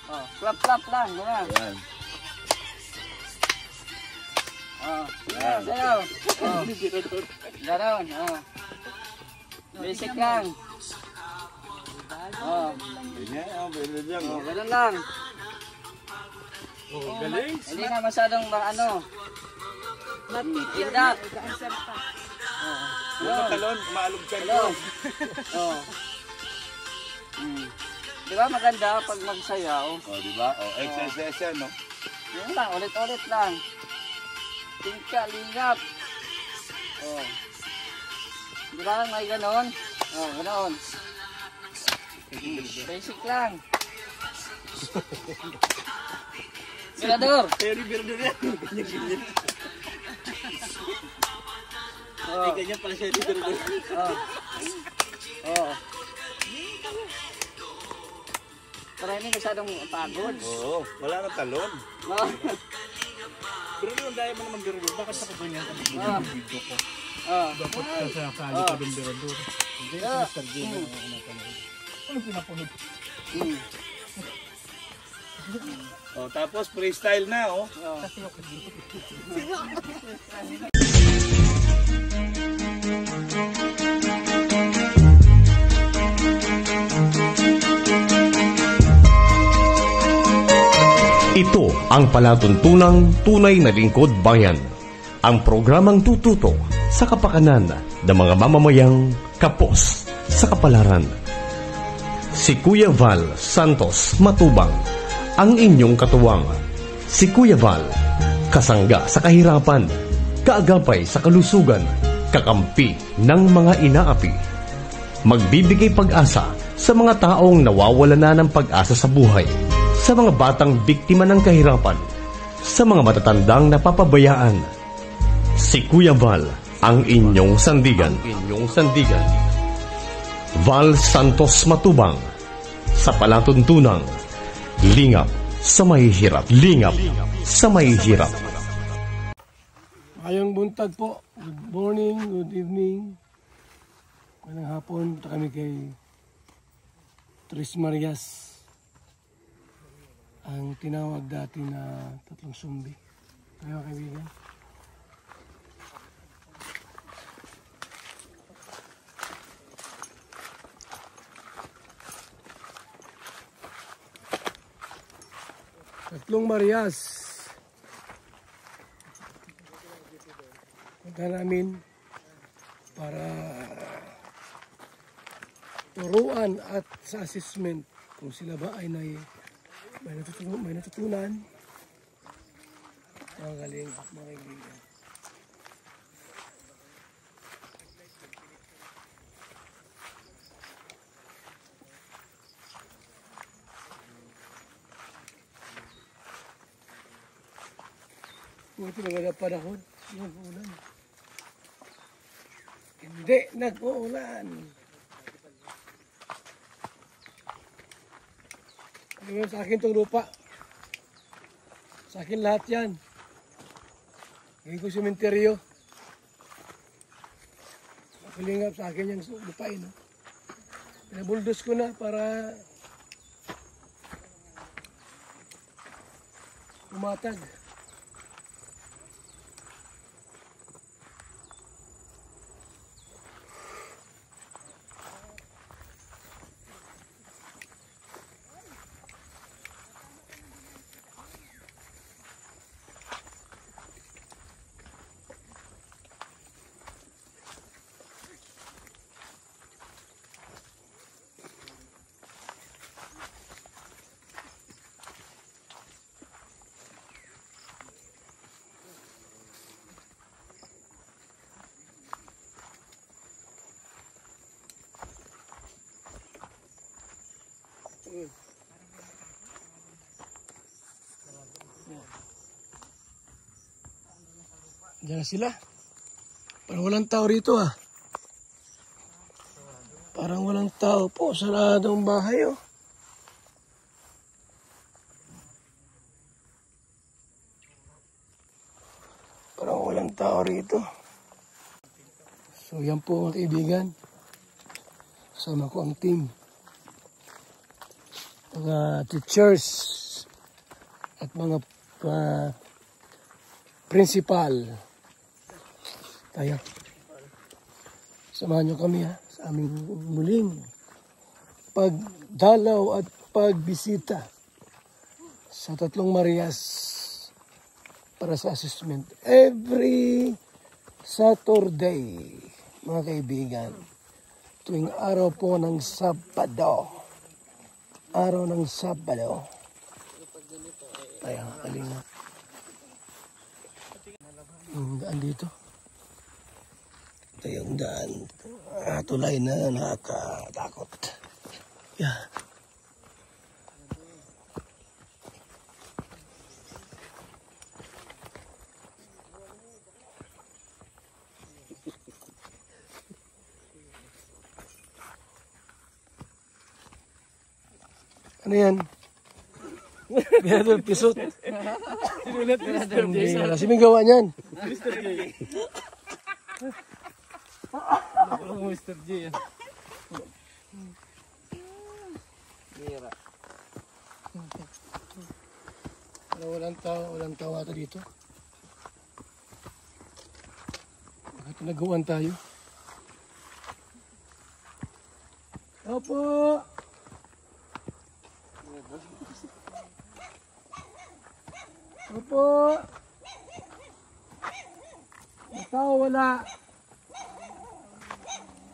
Oh, clap lang, gano'n. Yan. Oh, sayaw. Oh. Gano'n, oh. Basic lang. Oh. Ganyan lang. Oh, gano'n lang. Oh, galing. Hindi na masyadong ano. Indak. Yung talon, maalog ka doon. Oh. Di ba maganda pag magsayaw? Oh, di ba? Oh, exercise yan, no? Yun lang, ulit-ulit lang. Tingka, lingap. Oh. Di ba may ganon? Oh, ganon. Basic lang. Mirador. Pero mirador yan. Ganyan. Oh. Ganyan pala siya mirador. Oh. Oh. Para hindi masyadong pagod. Oo, wala nang talon. Oh. Pero yung daya mo naman mirador, bakit ako ganyan ka Ah. video ko? Oh. Dapat kasali ka din mirador. Hindi, Mr. J na ano pinapunod? Oh, tapos freestyle na, oh. Oh. Ito ang palatuntunang tunay na lingkod bayan. Ang programang tututo sa kapakanan ng mga mamamayang kapos sa kapalaran. Si Kuya Val Santos Matubang, ang inyong katuwang. Si Kuya Val, kasangga sa kahirapan, kaagapay sa kalusugan, kakampi ng mga inaapi. Magbibigay pag-asa sa mga taong nawawala na ng pag-asa sa buhay, sa mga batang biktima ng kahirapan, sa mga matatandang napapabayaan. Si Kuya Val, ang inyong sandigan. Val Santos Matubang, sa palatuntunang lingap sa mahihirap. Ngayong buntag po, good morning, good evening. Ngayong hapon, punta kami kay Tres Marias. Ang tinawag dati na Tatlong Sumbi. Kaya kaibigan. Tatlong Marias. Punta namin para turuan at sa assessment kung sila ba ay may natutunan. Magaling mga kaibigan. Buti maganda panahon. Nag-uulan. Hindi nag-uulan. Ano sa akin itong lupa. Sa akin lahat yan. Hindi ko sementeryo. Nakulingap sa akin yung lupain. Pinabuldos ko na para umatag. Diyan sila. Parang walang tao rito ah. Parang walang tao po. Saradong bahay oh. Parang walang tao rito. So yan po mga kaibigan. Kasama ko ang team. mga teachers at mga principal. Kaya, samahan nyo kami sa aming muling pagdalaw at pagbisita sa Tatlong Marias para sa assessment. Every Saturday, mga kaibigan, tuwing araw po ng Sabado. Araw ng Sabado. Kaya, kalinga. Yung daan dito. Ito yung daan. Tulay na nakakatakot. Yeah. Ano yan? Binadol pisot. Sinulat Mr. J. Hindi, kasi may gawa niyan. Mr. J. Mr. J. Mira. Walang tao ata dito. Bakit nagawan tayo? Opo! Opo! May tao wala.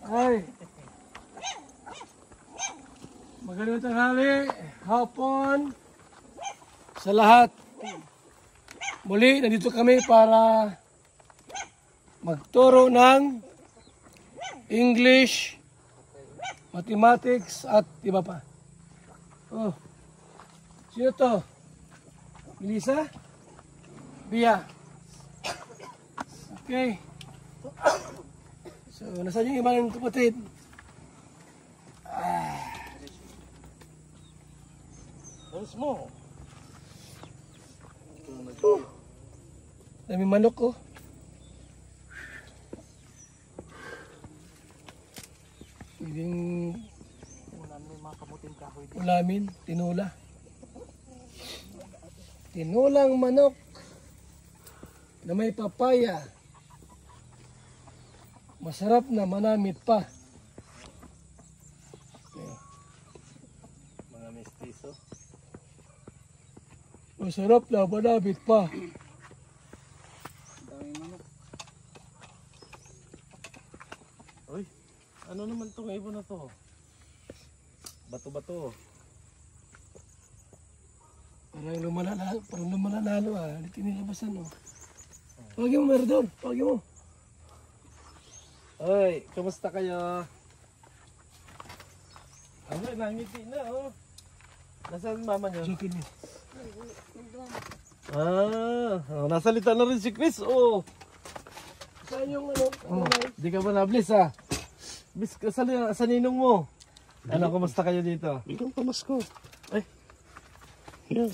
Ay! Magandang tanghali, hapon sa lahat. Muli, nandito kami para magturo ng English, Mathematics at iba pa. Oh, sino to? Melissa? Bia? Okay. So, nasaan yung ibang kapatid? Once mo. Daming manok ko. Pwedeng ulamin, tinula. Tinulang manok na may papaya. Masarap na manamit pa. Mga mestizo. Masarap na manamit pa. Daming manok. Uy, ano naman itong ibon na to? Bato-bato. Parang lumalalalo Hindi tinilabasan Pagin mo, Meridor. Pagin mo. Uy, kumusta kayo? Ano, nangiti na Nasaan mama niyo? Sukin mo. Nasalita na rin si Chris, Saan yung ano? Di ka ba na-bliss, Bis ka sa ninong mo. Ano, kumusta kayo dito? Ikaw pamasko. Ay. Yan.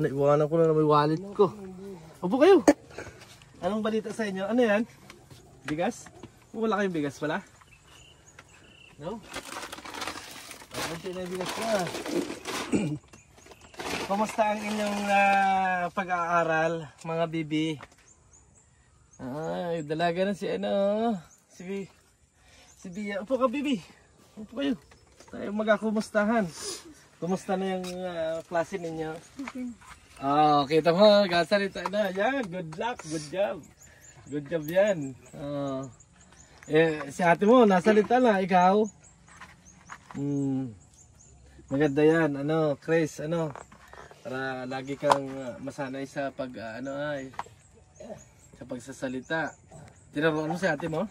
Naiwanan ko na may wallet ko. Upo kayo. Anong balita sa inyo? Ano yan? Bigas? Wala kayong bigas pala? No? Konti na yung bigas na. Kumusta ang inyong pag-aaral, mga bibi? Ay, dalaga na si si Bia. Upo ka, bibi. Upo kayo. Tayo magkakumustahan. Kumusta na yung klase ninyo? Kita mo, kasalita na. Yan, good luck, good job. Good job yan. Si ate mo, nasalita na, ikaw? Maganda yan, Chris, para lagi kang masanay sa sa pagsasalita. Tinuruan mo si ate mo?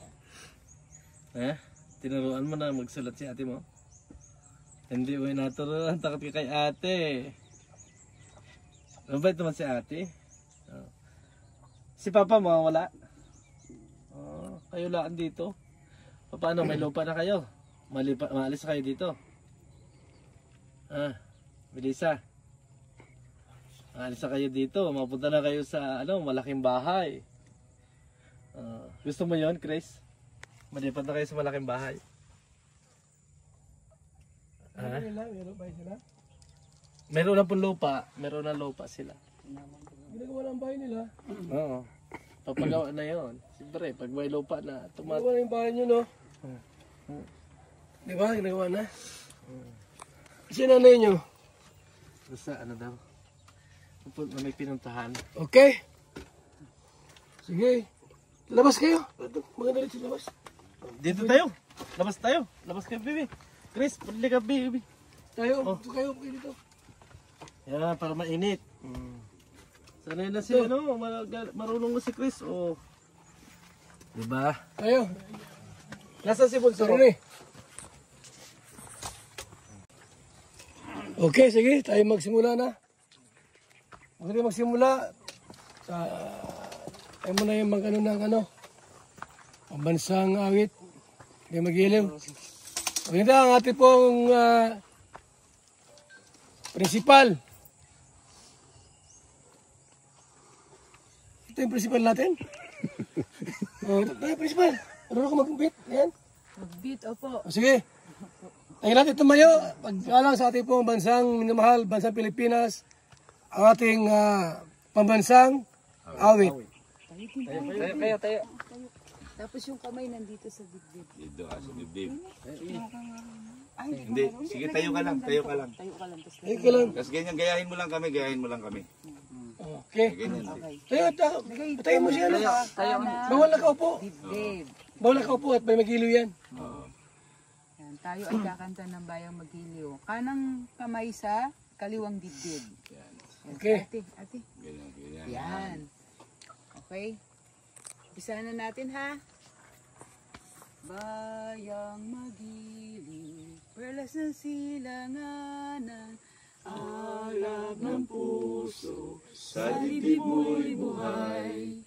Tinuruan mo na magsulat si ate mo? Hindi mo naturuan, takot ka kay ate. Mabait naman si ate. Si papa mo wala? Kayo lang dito. Paano, may lupa na kayo? Maalis kayo dito. Melissa. Maalis na kayo dito. Mapunta na kayo sa malaking bahay. Gusto mo yon, Chris? Malipat na kayo sa malaking bahay. Bahay nila, meron bahay sila. Meron na pong lupa. Meron na lupa sila. Ginagawa ng bahay nila. Oo. Papagawa na yun. Siyempre, pag may lupa na, Ginagawa na yung bahay nyo, no? Di ba? Ginagawa na. Kasi nanay nyo. Basta ano daw. Na may pinuntahan. Okay. Sige. Labas kayo. Maganda rin sa labas. Dito tayo. Labas tayo. Labas kayo, baby. Chris, pali ka, baby. Tayo. Kayo dito. Yan, para mainit. Sanay na si ano, marunong na si Chris. Oh. Diba? Tayo. Nasa si Bunso? Sorry. Okay, sige. Tayo magsimula na. Magsimula. Tayo muna yung mag-ano ng ano. Pambansang awit. Hindi mag-ilaw. Maganda ang ating pong principal. Ito yung principal natin. Tayo principal. Marunong ka mag-beat. Ayan. Mag-beat, opo. Sige. Tayo natin tumayo. Pagkalang sa ating pong bansang minamahal, bansang Pilipinas, ang ating pambansang awit. Tayo. Tapos yung kamay nandito sa dibdib. Dito, sa dibdib. Hindi, sige tayo ka lang. Tayo ka lang. Tayo ka lang. Tapos ganyan, gayahin mo lang kami. Okay. Ganyan. Tayo mo siya. Bawal na kaupo. Dibdib. Bawal na kaupo at may magiliw yan. Yan, tayo ay kakanta ng bayang magiliw. Kanang kamay sa kaliwang dibdib. Yan, Okay. Ate. Ganyan. Yan. Okay. Umpisa na natin ha. Bayang magiliw, perlas ng silanganan, alab ng puso, sa dibdib mo'y buhay,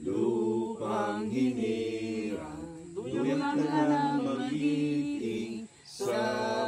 lupang hinirang, dulang na ng magiting, sa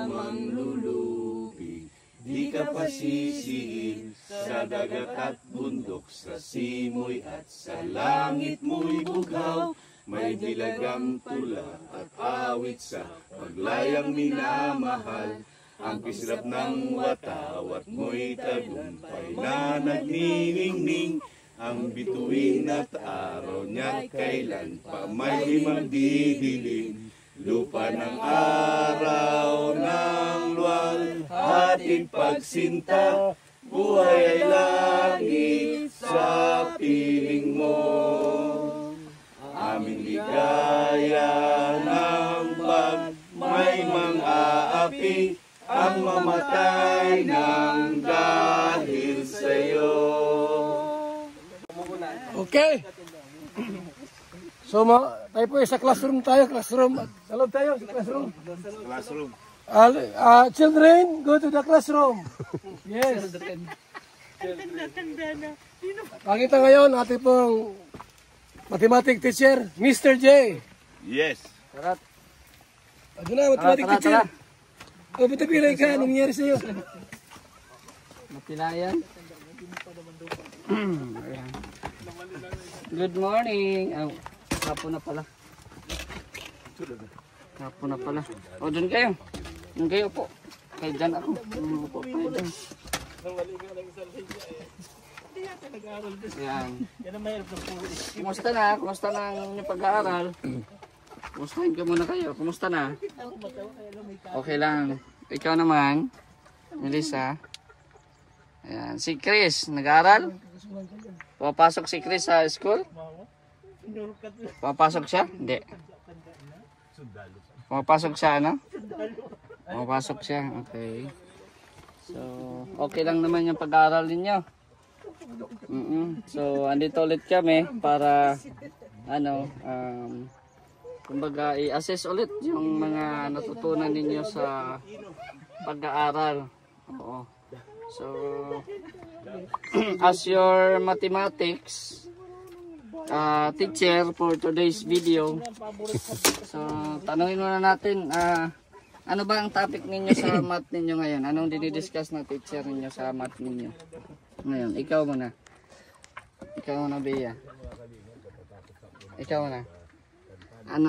manglulupi, di ka pasisiin, sa dagat at bundok, sa simoy at sa langit mo'y bughaw, may dilagang tula at awit sa paglayang minamahal. Ang kisrap ng watawat mo'y tagumpay na nagniningning. Ang bituin at araw niya kailan pa may magdidilim. Lupa ng araw ng luwal, hatid pagsinta, buhay ay langit sa piling mo. Aming ligaya ng pag may mang-aapi, ang mamatay ng dahil sa'yo. Okay. So, tayo po sa classroom tayo. Sa loob tayo, sa classroom. Children, go to the classroom. Yes. Pakita ngayon ating pong mathematics teacher, Mr. J. Yes. Ano na, mathematics teacher. O, ba't napilay ka? Anong nangyari sa'yo? Mapilayan. Good morning. Hapon na pala. O, dun kayo. Dun kayo po. Kaya dyan ako. Upo kayo dyan. Yan. Kumusta na? Kumusta na ang inyong pag-aaral? Kumustahin ka muna kayo. Kumusta na? Okay lang. Ikaw naman, Melissa. Ayan. Si Chris, nag-aaral? Papasok si Chris sa school? Papasok siya? Hindi. Papasok siya, ano? Papasok siya. Okay. So, okay lang naman yung pag-aaral ninyo. So, andito ulit kami para kumbaga i-assess ulit yung mga natutunan ninyo sa pag-aaral. Oo. So, as your mathematics teacher for today's video, so tanungin muna natin, ano ba ang topic ninyo sa math ninyo ngayon? Anong dinidiscuss na teacher ninyo sa math ninyo ngayon? Ikaw muna. Bea. Ikaw muna.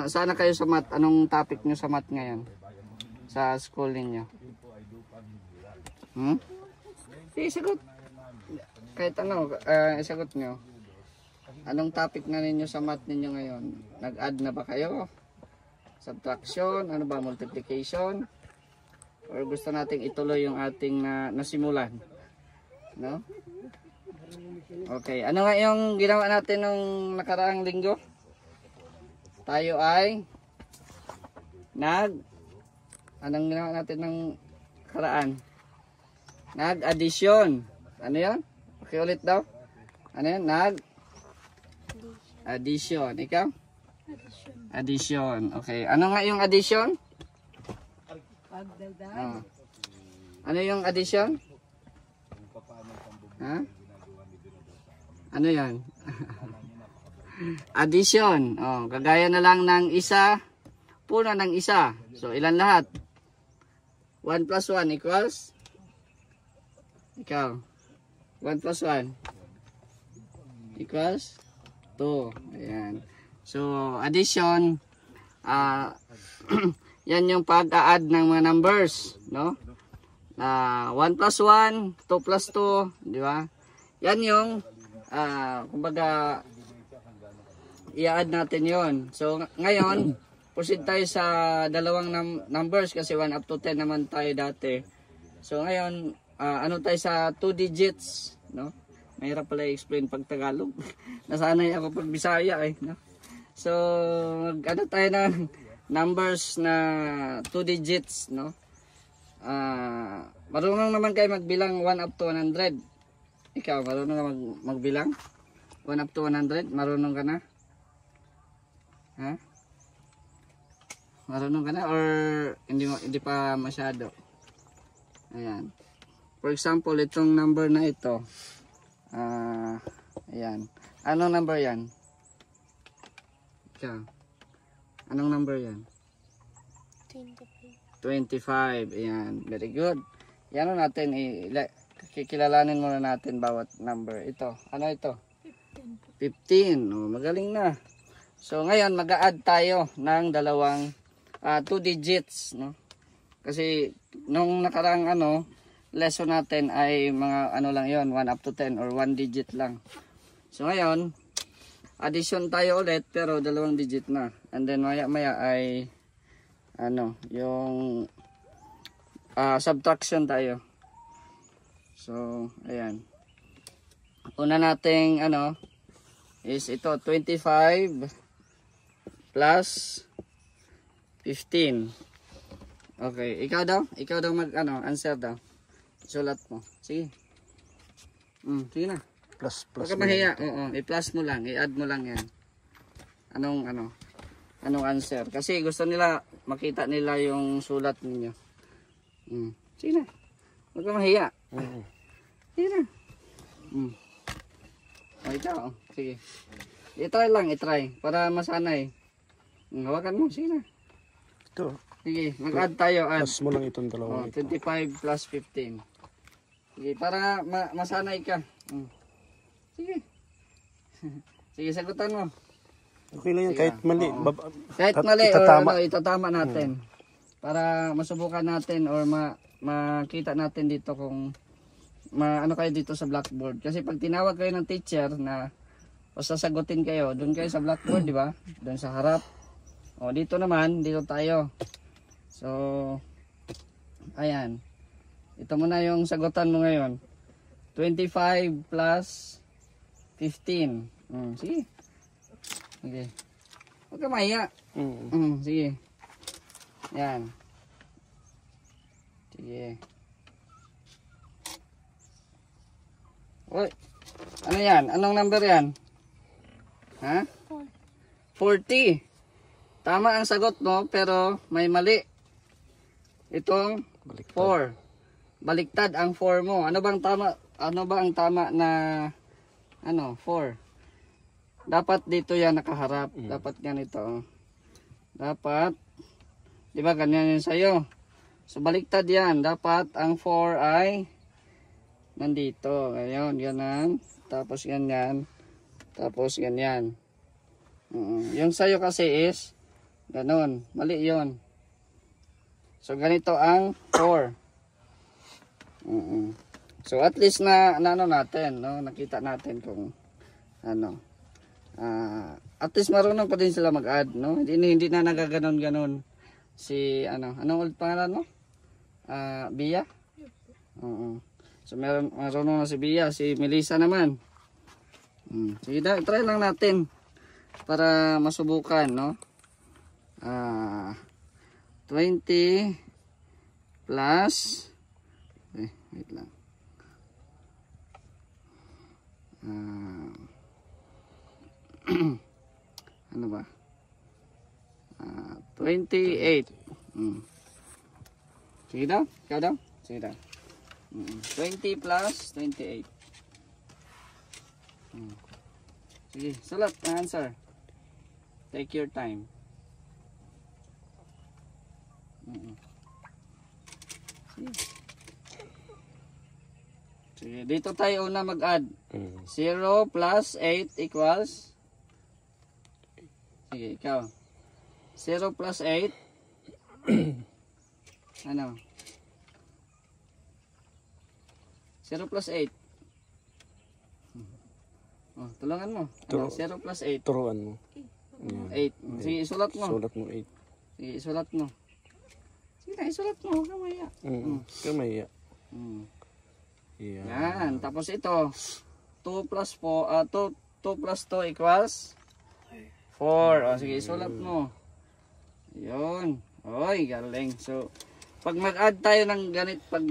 Sana kayo sa math? Anong topic nyo sa math ngayon? Sa school ninyo? Sige, sagot. Kahit ano, sagot nyo. Anong topic na ninyo sa math ninyo ngayon? Nag-add na ba kayo? Subtraction? Ano ba? Multiplication? Or gusto nating ituloy yung ating nasimulan? No? Okay. Ano nga yung ginawa natin nung nakaraang linggo? Tayo ay anong ginawa natin ng nakaraan? Nag-addition. Ano yan? Okay ulit daw. Ano yan? Addition. Ikaw? Addition. Okay. Ano nga yung addition? Pagdagdag. Ano yung addition? Ha? Ano yan? Addition. Kagaya na lang ng isa, puno ng isa. So, ilan lahat? 1 plus 1 equals? Ikaw. 1 plus 1 equals 2. Ayan. So, addition, yan yung pag-a-add ng mga numbers, no? 1 plus 1, 2 plus 2, di ba? Yan yung, kumbaga, i-add natin yon. So, ngayon, proceed tayo sa dalawang numbers kasi 1 up to 10 naman tayo dati. So, ngayon, ano tayo sa 2 digits, no? Mahirap pala i-explain pag Tagalog. Nasanay ako pag Bisaya eh, no? So, ano tayo ng numbers na 2 digits, no? Marunong naman kayo magbilang 1 up to 100. Ikaw, marunong ka magbilang? 1 up to 100? Marunong ka na? Ha? Marunong ka na or hindi pa masyado? Ayan. For example, itong number na ito. Ayan. Anong number yan? Ikaw. Anong number yan? 25. Ayan. Very good. Yan natin. Kikilalanin muna natin bawat number. Ito. Ano ito? 15. Magaling na. So, ngayon, mag-a-add tayo ng dalawang 2 digits. No? Kasi, nung nakarang lesson natin ay mga lang yon 1 up to 10 or 1 digit lang. So ngayon, addition tayo ulit pero 2 digit na. And then maya ay yung subtraction tayo. So ayan. Una nating is ito 25 plus 15. Okay, ikaw daw answer daw. Sulat mo. Sige. Sige na. Plus. Huwag ka mahiya. Oo, i-plus mo lang. I-add mo lang yan. Anong answer? Kasi gusto nila, makita nila yung sulat ninyo. Sige na. Huwag ka mahiya. Sige na. Ikaw. Sige. I-try lang, i-try. Para masanay. Hawakan mo. Sige na. Ito. Sige, mag-add tayo. Plus mo lang itong dalawa. 25 plus 15. Sige, para masanay ka. Sige. Sige, sagutan mo. Okay lang yan, kahit mali. Kahit mali, itatama natin. Para masubukan natin or makita natin dito kung ano kayo dito sa blackboard. Kasi pag tinawag kayo ng teacher na o sasagutin kayo, doon kayo sa blackboard, di ba? Doon sa harap. Dito naman, dito tayo. So, ayan. Ito muna yung sagutan mo ngayon. 25 plus 15. Sige. Okay. Huwag ka mahiya. Sige. Yan. Sige. Uy. Ano yan? Anong number yan? Ha? 40. Tama ang sagot mo, pero may mali. Itong 4. Baliktad ang 4 mo. Ano ba ang tama na 4? Dapat dito yan nakaharap. Dapat ganito. Dapat, di ba ganyan yun sa'yo? So baliktad yan. Dapat ang 4 ay nandito. Ayun, ganyan. Tapos ganyan. Tapos ganyan. Yung sa'yo kasi is ganon. Mali yun. So ganito ang 4. So at least na ano natin, no? Nakita natin kung ano. At least marunong pa din sila mag-add, no? Hindi na nagaganon-ganon si ano, anong ulit pangalan mo? Bia? Oo. So marunong na si Bia, si Melissa naman. Sige, try lang natin para masubukan, no? 20 plus wait lang. Ano ba? 28. Sige daw? Ikaw daw? Sige daw. 20 plus 28. Sige, sulat ang answer. Take your time. Sige, dito tayo una mag-add. 0 plus 8 equals. Sige, ikaw. 0 plus 8. Ano? 0 plus 8. Oh, tulungan mo. Ano? 0 plus 8. Turuan mo. 8. Sige, isulat mo. Sulat mo 8. Sige, isulat mo. Sige na, isulat mo. Huwag kang maya. Kamaya. Yan. Tapos ito. 2 plus 4. 2 plus 2 equals 4. O, sige, isulat mo. Yun. Oy, galing. So, pag mag-add tayo ng ganito, pag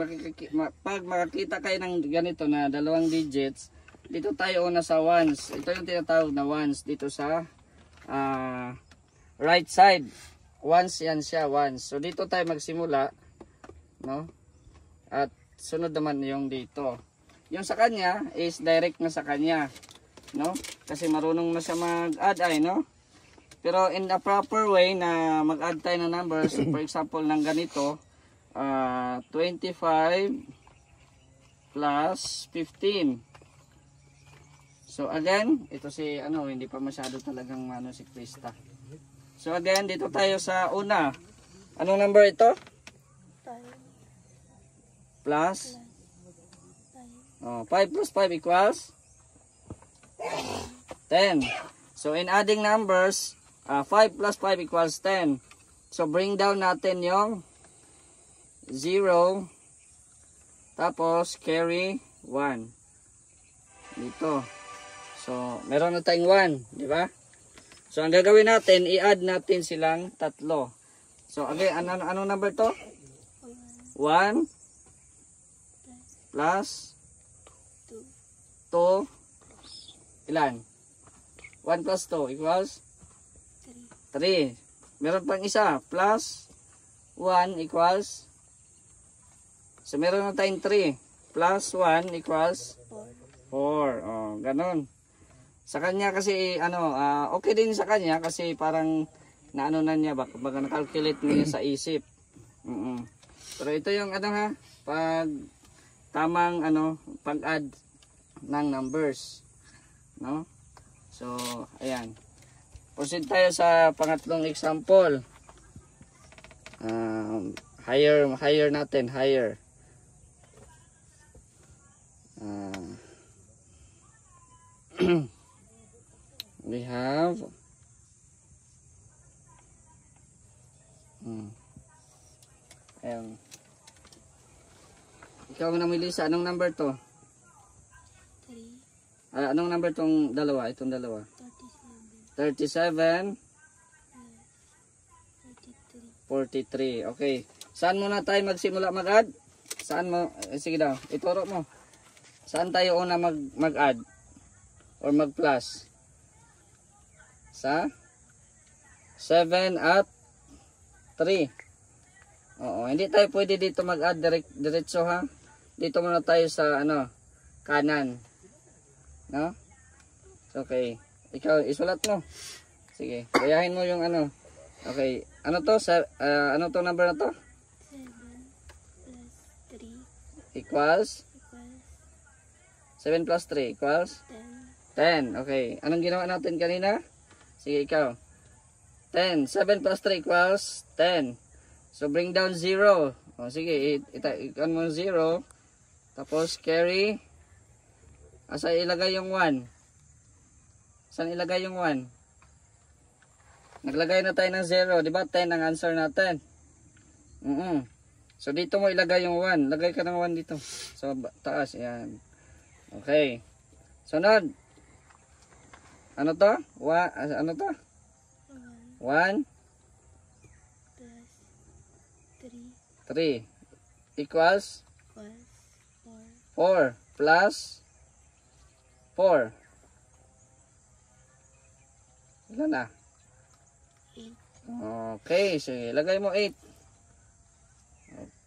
makakita kayo ng ganito na 2 digits, dito tayo una sa ones. Ito yung tinatawag na ones dito sa right side. Ones yan siya, ones. So dito tayo magsimula, no? At sunod naman yung dito. Yung sa kanya is direct na sa kanya, no? Kasi marunong na siya mag-add ay, no? Pero in a proper way na mag-add tayo ng numbers, for example ng ganito, 25 plus 15. So again, ito si ano, hindi pa masyado talagang ano si Krista. So again, dito tayo sa una. Anong number ito? 5. Plus? 5 plus 5 equals? 10. So in adding numbers, 5 plus 5 equals 10. So bring down natin yung 0. Tapos carry 1. Dito. So, meron na tayong 1, di ba? So, ang gagawin natin, i-add natin silang 3. So, again, anong number to? 1 plus 2 ilan? 1 plus 2 equals 3. Meron pang isa, plus 1 equals, so meron na tayong 3 plus 1 equals 4. Oh, ganun. Sa kanya kasi ano, okay din sa kanya kasi parang naano na niya, baka na-calculate niya sa isip. Pero ito yung ano ha, pag tamang ano, pag-add ng numbers, no? So, ayan. Proceed tayo sa pangatlong example. Higher natin, higher. We have ayan. Ikaw na, Melissa, anong number to? 3. Anong number tong dalawa? Itong dalawa? 37. 43. Okay. Saan muna tayo magsimula mag-add? Saan mo? Sige daw, ituro mo. Saan tayo una mag-add? Or mag-plus? Sa 7 at 3. Oo, hindi tayo pwede dito mag-add diretso ha. Dito muna tayo sa ano, kanan. No? Okay. Ikaw isulat mo. Sige, bayahin mo yung ano. Okay, ano to? Ano to number na to? 7 plus 3 equals 7 plus 3 equals 10. Okay. Anong ginawa natin kanina? Sige, ikaw. 10. 7 plus 3 equals 10. So, bring down 0. O, sige, ikon mo 0. Tapos carry. Asa ilagay yung 1? Saan ilagay yung 1? Naglagay na tayo ng 0. Diba 10 ang answer natin? So dito mo ilagay yung 1. Lagay ka ng 1 dito. So taas. Yan. Okay. Sunod. Ano to? Ano to? 1 plus 3 equals plus 4 4 plus 4. Ilan na? 8 Okay, sige. Lagay mo 8.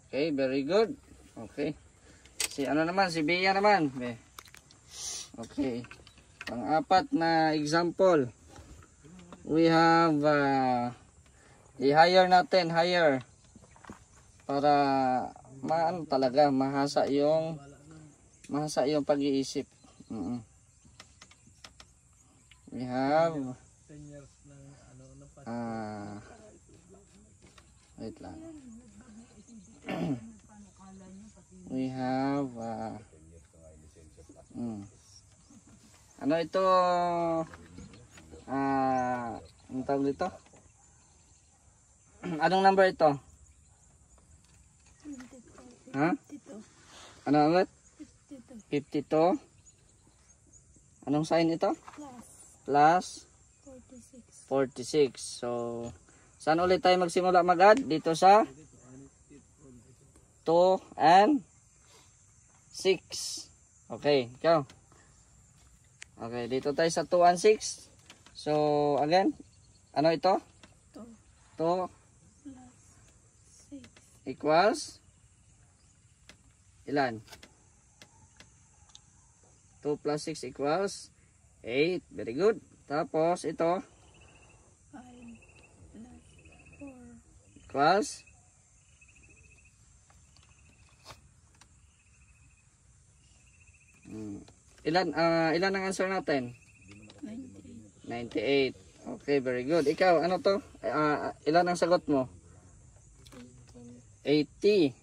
Okay, very good. Okay. Si ano naman, si Bea naman. Okay. Pang-apat na example. We have i-hire natin, hire. Para maano talaga, mahasa yung pag-iisip. We have wait lang. We have ano ito, ang tawag dito? Anong number ito? Ha? Ano ulit? 52. Anong sign ito? Plus 46. So, saan ulit tayo magsimula mag-add? Dito sa 2 and 6. Okay, ikaw. Okay, dito tayo sa 2 and 6. So, again, ano ito? 2 equals ilan? 2 plus 6 equals 8. Very good. Tapos, ito 5 plus 4 equals ilan ang answer natin? 98. Okay, very good. Ikaw, ano to? Ilan ang sagot mo? 80.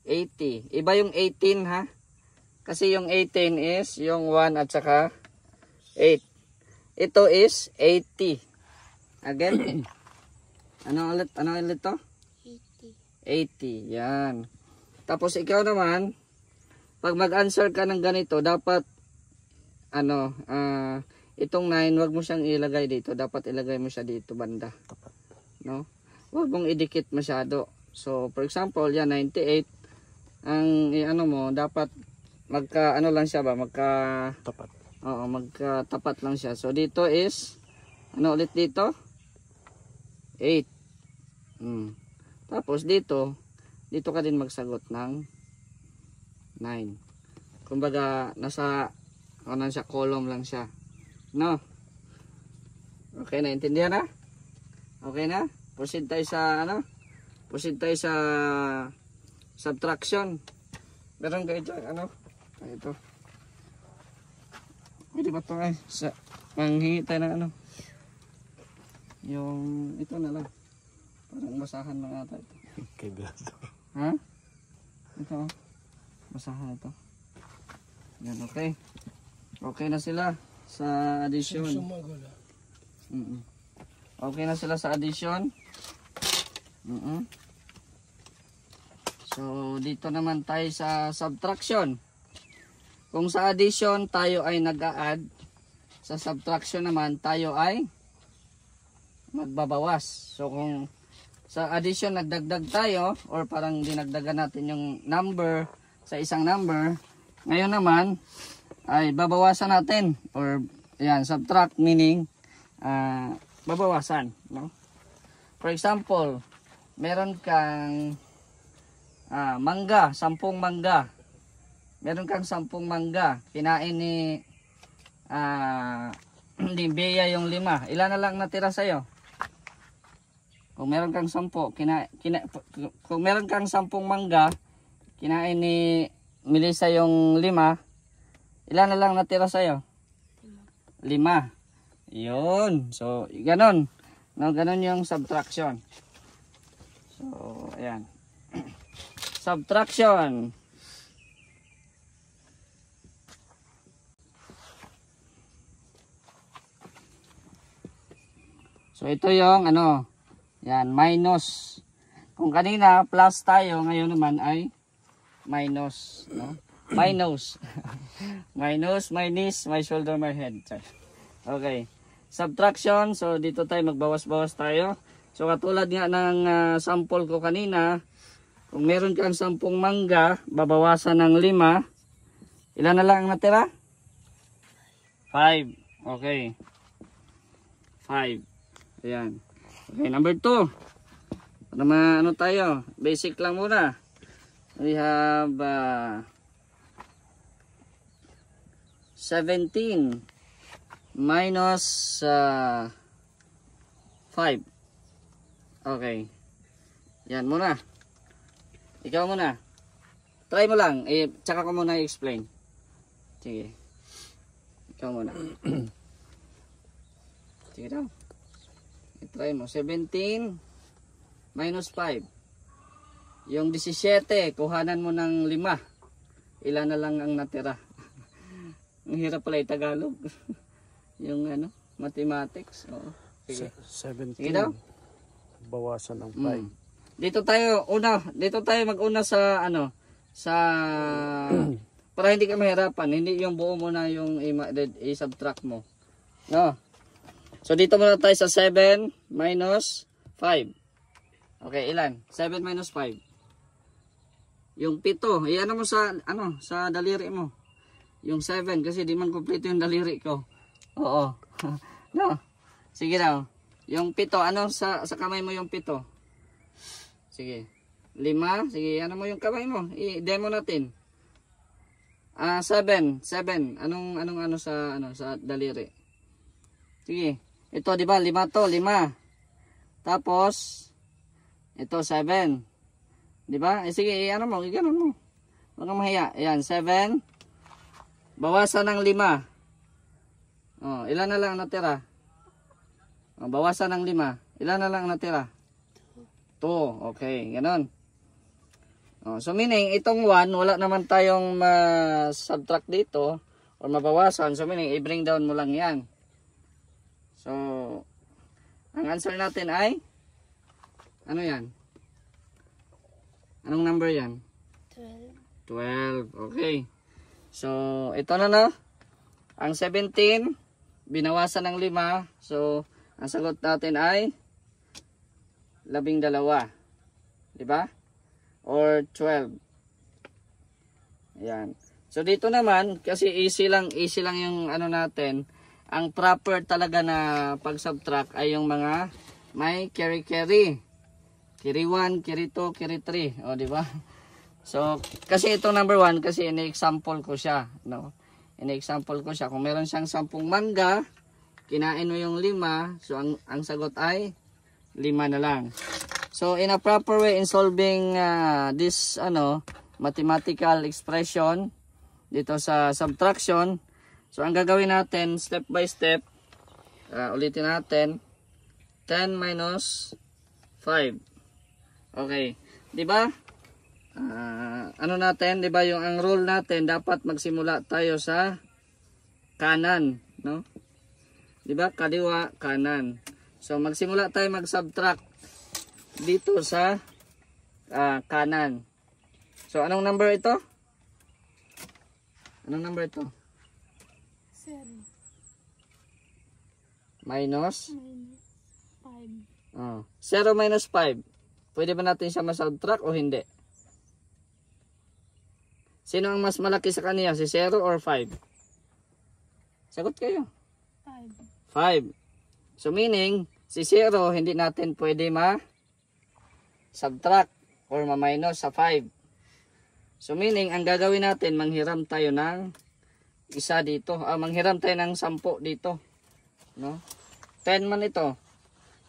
80. Iba yung 18 ha? Kasi yung 18 is yung 1 at saka 8. Ito is 80. Again. Ano ulit to? 80. Yan. Tapos ikaw naman, pag mag-answer ka ng ganito, dapat itong 9, wag mo siyang ilagay dito. Dapat ilagay mo siya dito banda. No? Wag mong idikit masyado. So, for example, yan 98. Ang mo, dapat magka lang siya ba? Magka-tapat. Oo, magka-tapat lang siya. So, dito is ano ulit dito? 8. Tapos dito ka din magsagot ng 9. Kumbaga nasa siya, column lang siya. No? Okay, naintindihan na? Okay na? Proceed tayo sa subtraction. Meron kayo dyan, ito. Pwede ba ito manghingi tayo ng yung ito na lang. Parang basahan lang ata ito. Kay Blador. Ha? Ito. Basahan ito. Yan, okay. Okay na sila sa addition. Okay na sila sa addition. So, dito naman tayo sa subtraction. Kung sa addition tayo ay nag-a-add, sa subtraction naman tayo ay magbabawas. So, kung sa addition nagdagdag tayo or parang dinagdagan natin yung number sa isang number, ngayon naman ay babawasan natin or subtract meaning babawasan, no? For example, meron kang mangga, 10 mangga. Meron kang 10 mangga. Kinain ni Bea yung 5. Ilan na lang natira sa'yo? Kung meron kang 10, kung meron kang 10 mangga, kinain ni Melissa yung 5, ilan na lang natira sa'yo? 5. Yun. So, ganon. No, ganon yung subtraction. So, ayan. Subtraction. So ito yung ano, yan, minus. Kung kanina plus tayo, ngayon naman ay minus, no? Minus. Minus, minus, my shoulder, my head. Okay. Subtraction, so dito tayo magbawas-bawas tayo. So katulad nga ng sample ko kanina, kung meron kang 10 mangga, babawasan ng 5. Ilan na lang ang natira? 5. Okay. 5. Ayan. Okay, number 2. Para ano tayo? Basic lang muna. We have 17 minus 5. Okay. Yan muna. Ikaw muna. Try mo lang. Tsaka ko muna i-explain. Sige. Ikaw muna. Sige daw. I-try mo. 17 minus 5. Yung 17, kuhanan mo ng 5. Ilan na lang ang natira. Ang hirap pala i-Tagalog. Yung ano, mathematics. Oo. Sige. 17. Sige daw. Bawasan ng 5. Dito tayo mag-una sa ano, sa para hindi ka mahirapan, hindi yung buo mo na yung i-subtract mo. No. So dito muna tayo sa 7 minus 5. Okay, ilan? 7 minus 5. Yung 7, iyan mo sa ano, sa daliri mo. Yung 7 kasi di man kumpleto yung daliri ko. Oo. No. Sige daw. Yung 7, ano sa kamay mo yung 7? Sige. 5, sige, ano mo yung kamay mo? I-demo natin. 7. Anong ano sa daliri? Sige. Ito 'di ba? 5 to, 5. Tapos ito 7. 'Di ba? Sige, ano mo, iganon mo. Huwag kang mahiya. Ayan, 7. Bawasan ng 5. Oh, ilan na lang natira? Oh, bawasan ng 5. Ilan na lang natira? 2. Okay, ganon. Oh, so meaning itong 1 wala naman tayong ma-subtract dito or mabawasan. So meaning i-bring down mo lang 'yan. So ang answer natin ay ano 'yan? Anong number 'yan? 12. Okay. So ito na no. Ang 17 binawasan ng 5. So ang sagot natin ay 12. 'Di ba? Or 12. Ayan. So dito naman kasi easy lang yung ano natin. Ang proper talaga na pag-subtract ay yung mga may carry. Carry 1, carry 2, carry 3, o di ba? So kasi ito number 1 kasi ini-example ko siya, no? Ini-example ko siya. Kung meron siyang 10 mangga, kinain mo yung 5, so ang sagot ay 5 na lang. So in a proper way in solving this mathematical expression dito sa subtraction, so ang gagawin natin step by step, ulitin natin 10 minus 5. Okay, 'di ba? Ano natin, 'di ba, yung ang rule natin dapat magsimula tayo sa kanan, no? 'Di ba? Kaliwa, kanan. So magsimula tayo mag-subtract dito sa kanan. So anong number ito? Anong number ito? 0. Minus 5. 0 minus 5. Pwede ba natin siya ma-subtract o hindi? Sino ang mas malaki sa kanya? Si 0 or 5? Sagot kayo. 5. So meaning, si 0 hindi natin pwede ma-subtract or ma-minus sa 5. So meaning, ang gagawin natin, manghiram tayo ng isa dito. Manghiram tayo ng 10 dito. No? 10 man ito.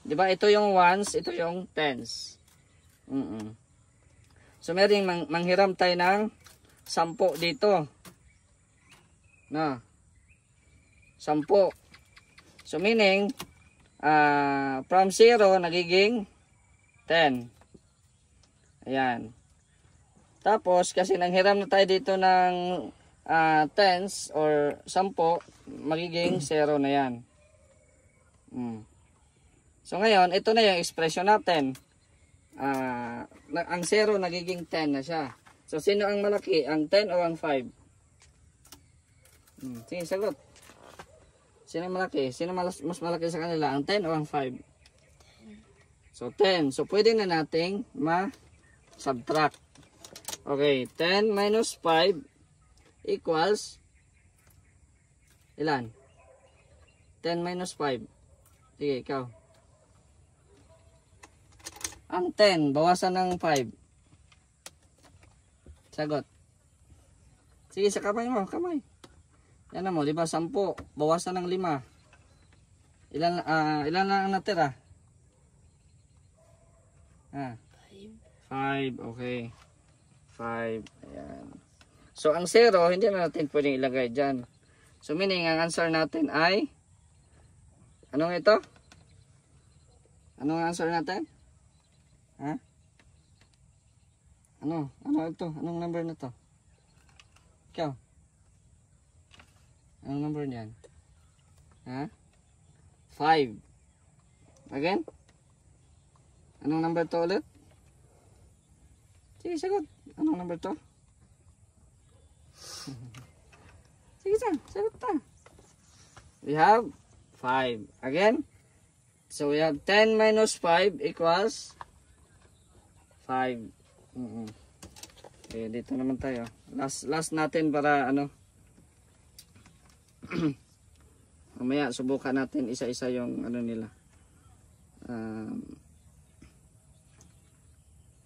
Diba? Ito yung ones, ito yung tens. So meron manghiram tayo ng 10 dito. No? 10. So meaning, from 0, nagiging 10. Ayan. Tapos, kasi nanghiram na tayo dito ng tens or 10, magiging 0 na yan. So ngayon, ito na yung expression natin. Ang 0 nagiging 10 na siya. So sino ang malaki? Ang 10 o ang 5? Sige, sagot. Sino malaki? Sino mas malaki sa kanila? Ang 10 o ang 5? So 10. So pwede na nating ma-subtract. Okay, 10 minus 5 equals ilan? 10 minus 5. Sige, ikaw. Ang 10, bawasan ng 5. Sagot. Sige, sa kamay mo, kamay. Yan na mo, di ba? 10, bawasan ng 5. Ilan lang ang natira? 5, okay. 5, ayan. So, ang 0, hindi na natin pwedeng ilagay dyan. So, meaning, ang answer natin ay, anong ito? Anong answer natin? Ha? Ano ito? Anong number na to? Ikaw? Anong number niyan? Ha? 5. Again? Anong number to ulit? Sige, sagot. Anong number to? Sige, sagot ta. We have 5. Again? So, we have 10 minus 5 equals 5. Okay, dito naman tayo. Last natin para ano. Mamaya, subukan natin isa-isa yung ano nila.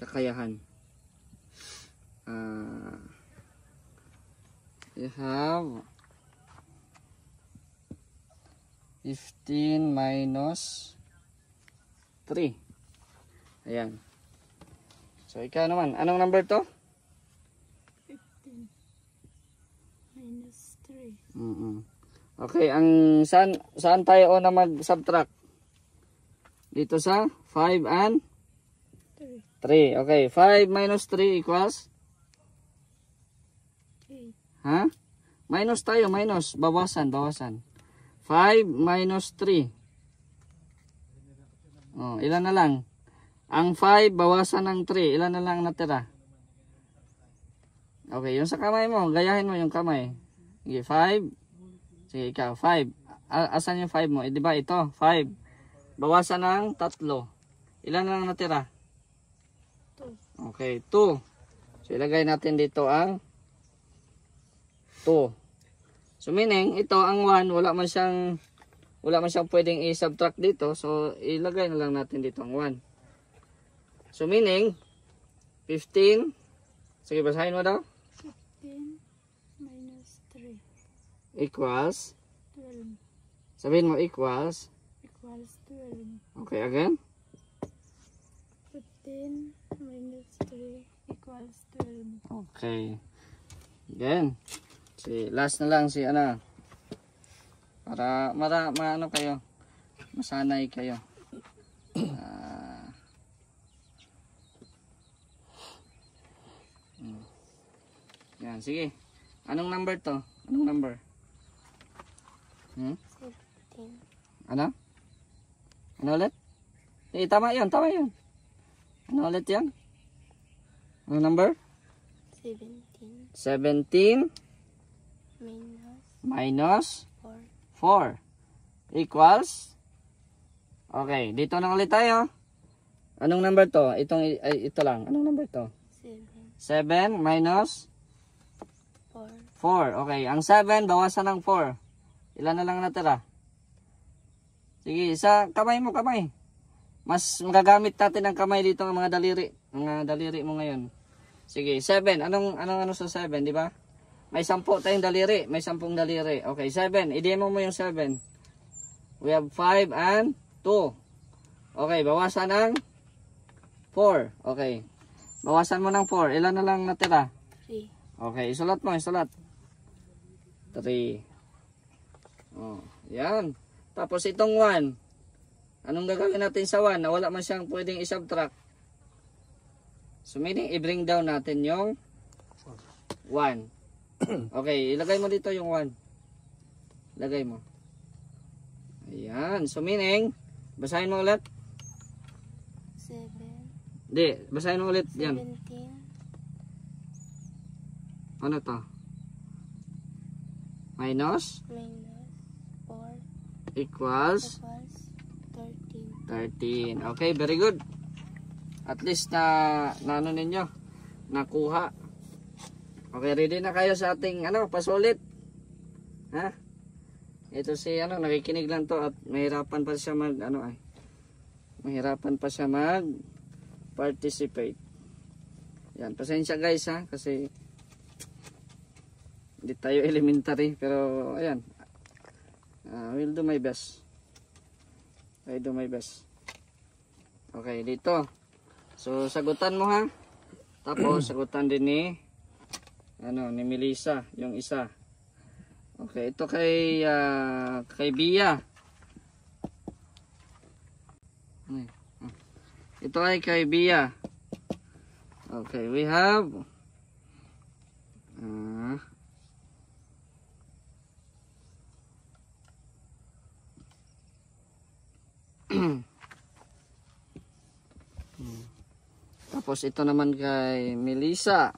Kakayahan. You have 15 minus 3. Ayan. So, ikaw naman. Anong number to? 15 minus 3. Okay, saan tayo na mag-subtract? Dito sa 5 and 3. Okay, 5 minus 3 equals? 8. Ha? Minus tayo, minus. Bawasan. 5 minus 3. Oh, ilan na lang? Ang 5 bawasan ng 3. Ilan na lang natira? Okay, yung sa kamay mo. Gayahin mo yung kamay. Sige, 5. Sige, ikaw, 5. Asan yung 5 mo? Eh, di ba ito? 5. Bawasan ng 3. Ilan na lang natira? 2. Okay, 2. So, ilagay natin dito ang 2. So, meaning, ito ang 1, wala man siyang pwedeng i-subtract dito. So, ilagay na lang natin dito ang 1. So, meaning, 15. Sige, basahin mo daw. 15 minus 3. Equals. 12. Sabihin mo, equals. Equals 12. Okay, again. 15 minus 3 equals 12. Okay. Again. Last na lang si Ana. Para maano kayo. Masanay kayo. Yan, sige. Anong number to? Anong number? 17. Ano? Ano ulit? Tama yun. Ano ulit yan? Anong number? 17 17 minus 4 equals. Okay, dito na ulit tayo. Anong number to? Ito lang. Anong number to? 7 minus 4. Okay, ang 7 bawasan ng 4. Ilan na lang natira? Sige, sa kamay mo, kamay. Mas magagamit natin ang kamay dito ng mga daliri. Mga daliri mo ngayon. Sige, 7. Anong sa 7, di ba? May 10 tayong daliri. May 10 daliri. Okay, 7. I-demo mo yung 7. We have 5 and 2. Okay, bawasan ng 4. Okay. Bawasan mo ng 4. Ilan na lang natira? 3. Okay, isulat mo, isulat. 3. Oh, yan. Tapos itong 1. Anong gagawin natin sa 1 na wala man siyang pwedeng i-subtract? So meaning, i-bring down natin yung 1. Okay, ilagay mo dito yung 1. Ilagay mo. Ayan. So meaning, Basahin mo ulit. 7, Di, basahin mo ulit. Yan. 17, Ano to? Minus minus 4 equals equals 13. 13. Okay, very good. At least na ano ninyo, nakuha. Okay, ready na kayo sa ating pasulit? Ha? Ito si nakikinig lang to at mahirapan pa siya mahirapan pa siya participate. Yan, pasensya guys ha, kasi hindi tayo elementary, pero ayan. Will do my best. I do my best. Okay, dito. So sagutan mo ha. Tapos sagutan din ni Melissa, yung isa. Okay, ito kay Bia. Ito ay kay Bia. Okay, we have tapos ito naman kay Melissa.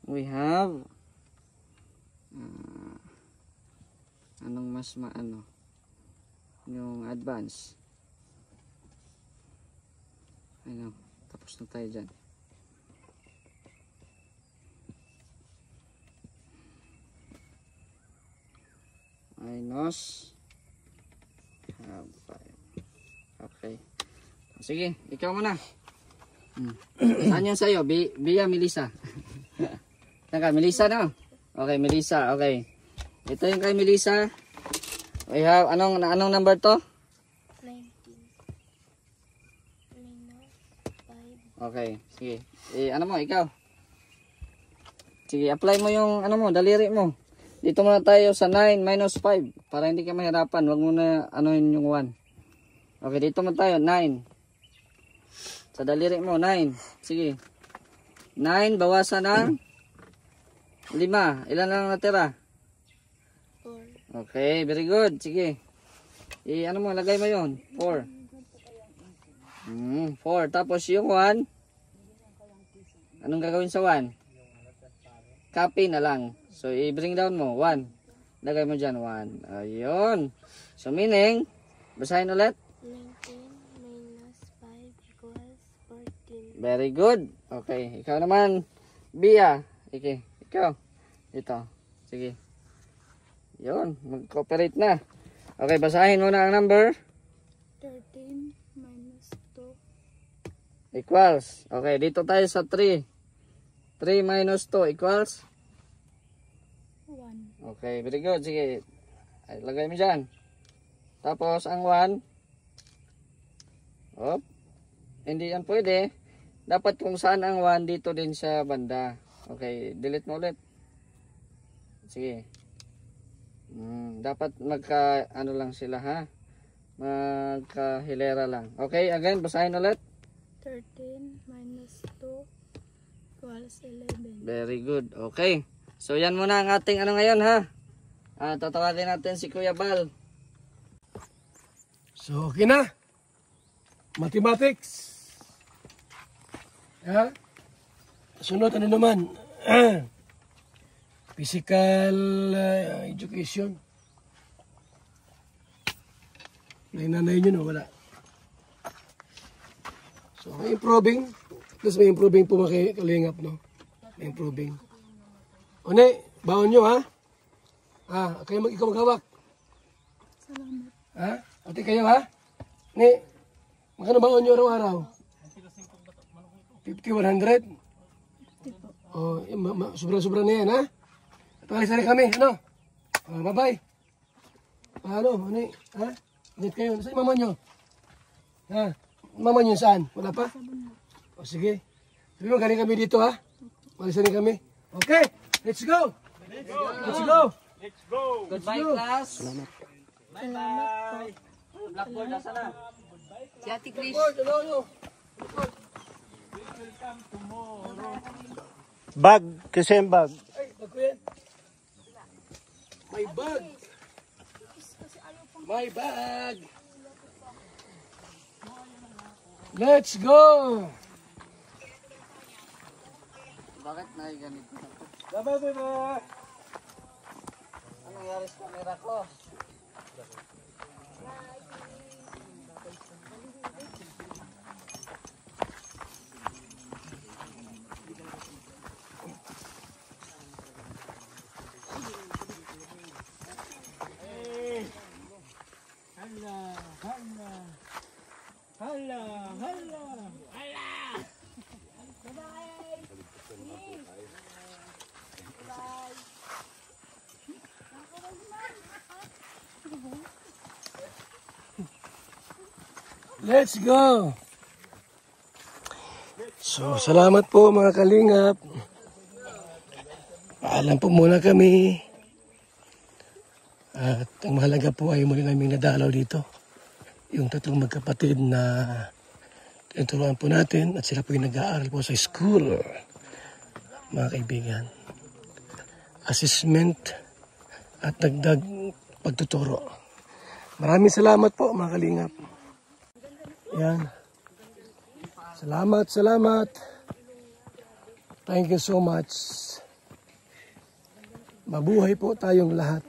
We have anong mas yung advance. Tapos na tayo dyan. Minus have 5. Okay. Sige, ikaw muna. Saan yung sa'yo? Bia, Melissa. Saan ka? Melissa na? Okay, Melissa. Okay. Ito yung kay Melissa. We have, anong number to? 19 minus 5. Okay, sige. Mo, ikaw? Sige, apply mo yung, daliri mo. Dito muna tayo sa 9 minus 5. Para hindi ka mahirapan. Huwag mo na, yung 1. Okay, dito muna tayo, 9. Sa daliri mo, 9. Sige. 9, bawasan ng 5. Ilan lang natira? 4. Okay, very good. Sige. Lagay mo yun. 4. 4. Tapos yung 1. Anong gagawin sa 1? Copy na lang. So, i-bring down mo. 1. Lagay mo dyan. 1. Ayun. So, meaning, basahin ulit. 19 minus 5 equals 14. Very good. Okay. Ikaw naman, Bia. Okay. Ikaw. Dito. Sige. Yun. Mag-cooperate na. Okay. Basahin mo na ang number. 13 minus 2 Equals. Okay. Dito tayo sa 3. 3 minus 2 equals? 1. Okay. Very good. Sige. Ay, lagay mo dyan. Tapos, ang 1. Hindi yan pwede. Dapat kung saan ang 1, dito din sa banda. Okay. Delete mo ulit. Sige. Dapat lang sila ha. Magkahilera lang. Okay, again, basahin ulit. 13 minus 2 equals 11. Very good. Okay. So yan muna ang ating ngayon ha. Tatawagin natin si Kuya Bal. So, okay na. Mathematics. Ha? Sunod, naman? Physical education. May nanay nyo, no? Wala. So, may improving. Plus may improving po mga kalingap, no? May improving. One, baon nyo, ha? Kayo ikaw maghawak. Salamat. Ha? Ate kayo, ha? Ne, magkano baon nyo araw-araw? 50, 100? Oh, sobra-sobra na yan, ha? Tuwalis na rin kami, ano? Bye-bye. Ano, ha? Ingat kayo. Saan mama nyo? Ha? Mama nyo saan? Wala pa? O sige. Sabi mo, galing kami dito, ha? Tuwalis na rin kami. Okay, let's go! Let's go! Goodbye, class. Salamat. Salamat po. Blackboard, nasa na? Si Ate Chris. Bag, kasi yung bag. Ay, bag ko yan. My bag! My bag! Let's go! Bakit na ganito? Dapat ba? Anong nangyari sa camera ko? Let's go! So, salamat po mga kalingap. Paalam po muna kami. At ang mahalaga po ay muli naming nadalaw dito. Yung tatlong magkapatid na tinuturuan po natin at sila po yung nag-aaral po sa school. Mga kaibigan. Assessment at dagdag pagtuturo. Maraming salamat po mga kalingap. Yan. Salamat, salamat. Thank you so much. Mabuhay po tayong lahat.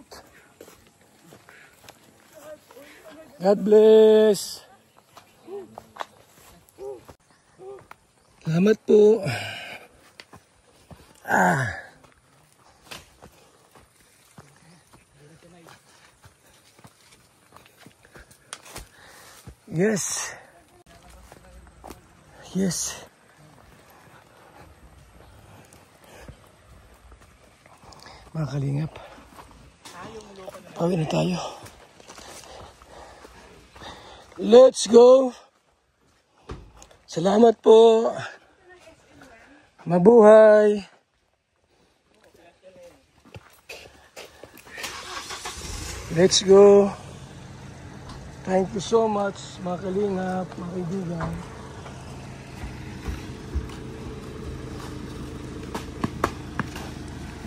God bless. Salamat po. Yes. Yes. Mga kalingap. Pawin na tayo. Let's go. Salamat po. Mabuhay. Let's go. Thank you so much, mga kalingap, mga kaibigan.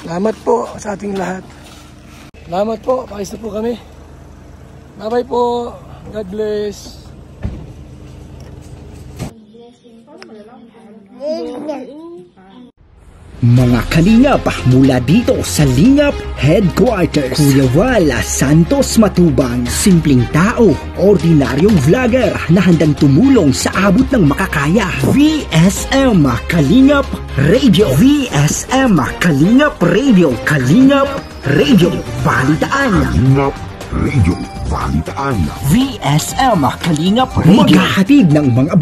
Salamat po sa ating lahat. Salamat po. Pakis na po kami. Bye-bye po. God bless. Mga kalingap mula dito sa Lingap Headquarters, Kuya Val Santos Matubang, simpleng tao, ordinaryong vlogger na handang tumulong sa abot ng makakaya. VSM Kalingap Radio, VSM Kalingap Radio, Kalingap Radio Balitaan, Kalingap Radio Balitaan, VSM Kalingap Radio. Maghahatid ng mga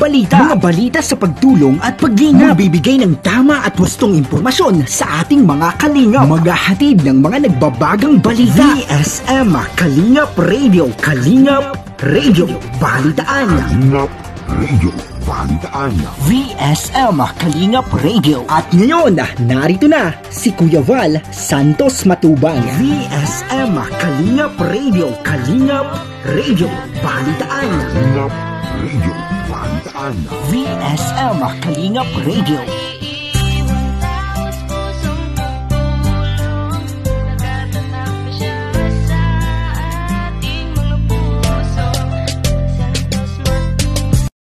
balita sa pagtulong at paglingap. Magbibigay ng tama at wastong impormasyon sa ating mga kalingap. Maghahatid ng mga nagbabagang balita. VSM Kalingap Radio, Kalingap Radio Balitaan, Kalingap Radio Balitaan, VSM Kalingap Radio. At ngayon, narito na si Kuya Val Santos Matubang. VSM Kalingap Radio, Kalingap Radio Balitaan, Kalingap Radio Balitaan, VSM Kalingap Radio.